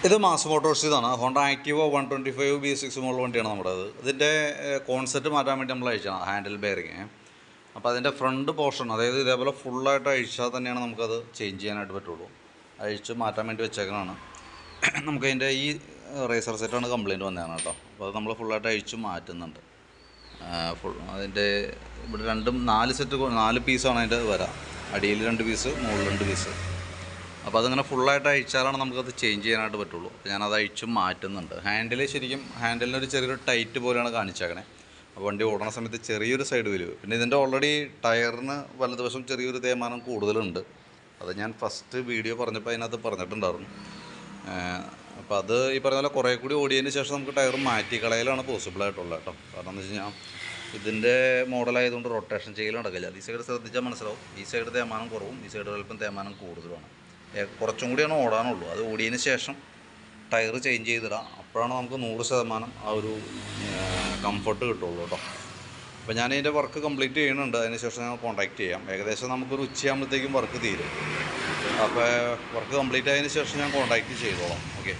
ഇത് mass Motors ഇതാണ് Honda ആക്റ്റീവോ 125 B6 model വണ്ടിയാണ് നമ്മുടേത്. ഇതിൻ്റെ കോൺസെപ്റ്റ് മാറ്റാൻ വേണ്ടി നമ്മൾ അഴിച്ചാണ് ഹാൻഡിൽ ബെയറിങ്. അപ്പോൾ അതിൻ്റെ ഫ്രണ്ട് പോർഷൻ അതായത് ഇതേപോലെ ഫുള്ളായിട്ട് അഴിച്ചാൽ തന്നെയാണ് നമുക്കത് ചേഞ്ച് ചെയ്യാനായിട്ട് പറ്റുള്ളൂ. അഴിച്ച് മാറ്റാൻ വേണ്ടി വെച്ചേക്കണതാണ്. നമുക്കതിൻ്റെ ഈ റേസർ സെറ്റാണ് കംപ്ലയിൻറ്റ് വന്നതാണ് കേട്ടോ. അപ്പോൾ അത് നമ്മൾ ഫുള്ളായിട്ട് അഴിച്ച് മാറ്റുന്നുണ്ട്. അതിൻ്റെ ഇവിടെ 4 പീസാണ് അതിൻ്റെ വരാം. അടിയിൽ 2 പീസ്, മുകളിൽ 2 പീസ്. അപ്പോൾ അതിങ്ങനെ ഫുള്ളായിട്ട് അഴിച്ചാലാണ് നമുക്കത് ചേഞ്ച് ചെയ്യാനായിട്ട് പറ്റുള്ളൂ. അപ്പോൾ ഞാനത് അഴിച്ച് മാറ്റുന്നുണ്ട്. ഹാൻഡിലിനൊരു ചെറിയൊരു ടൈറ്റ് പോലെയാണ് കാണിച്ചേക്കണേ. അപ്പോൾ വണ്ടി ഓടണ സമയത്ത് ചെറിയൊരു സൈഡ് വലിവ്. പിന്നെ ഇതിൻ്റെ ഓൾറെഡി ടയറിന് വലതുവശം ചെറിയൊരു തേയ്മാനം കൂടുതലുണ്ട്. അത് ഞാൻ ഫസ്റ്റ് വീഡിയോ പറഞ്ഞപ്പോൾ അതിനകത്ത് പറഞ്ഞിട്ടുണ്ടായിരുന്നു. അപ്പോൾ അത് ഈ പറഞ്ഞ പോലെ കുറേ കൂടി ഓടിയതിന് ശേഷം നമുക്ക് ടയർ മാറ്റിക്കളയലാണ് പോസിബിളായിട്ടുള്ളത് കേട്ടോ. കാരണം എന്ന് വെച്ച് കഴിഞ്ഞാൽ ഇതിൻ്റെ മോഡലായതുകൊണ്ട് റൊട്ടേഷൻ ചെയ്യൽ നടക്കില്ല. ഈ സൈഡ് ശ്രദ്ധിച്ചാൽ മനസ്സിലാവും. ഈ സൈഡ് തേയ്മാനം കുറവും, ഈ സൈഡ് അല്പം തേയ്മാനം കൂടുതലുമാണ്. കുറച്ചും കൂടിയാണ് ഓടാനുള്ളൂ. അത് ഓടിയതിന് ശേഷം ടയർ ചേഞ്ച് ചെയ്തിടാം. അപ്പോഴാണ് നമുക്ക് 100% ആ ഒരു കംഫർട്ട് കിട്ടുള്ളൂ കേട്ടോ. അപ്പോൾ ഞാൻ ഇതിൻ്റെ വർക്ക് കംപ്ലീറ്റ് ചെയ്യുന്നുണ്ട്. അതിന് ശേഷം ഞാൻ കോൺടാക്റ്റ് ചെയ്യാം. ഏകദേശം നമുക്കൊരു ഉച്ചയാകുമ്പോഴത്തേക്കും വർക്ക് തീരും. അപ്പോൾ വർക്ക് കംപ്ലീറ്റ് ആയതിനു ശേഷം ഞാൻ കോൺടാക്റ്റ് ചെയ്തോളാം. ഓക്കെ.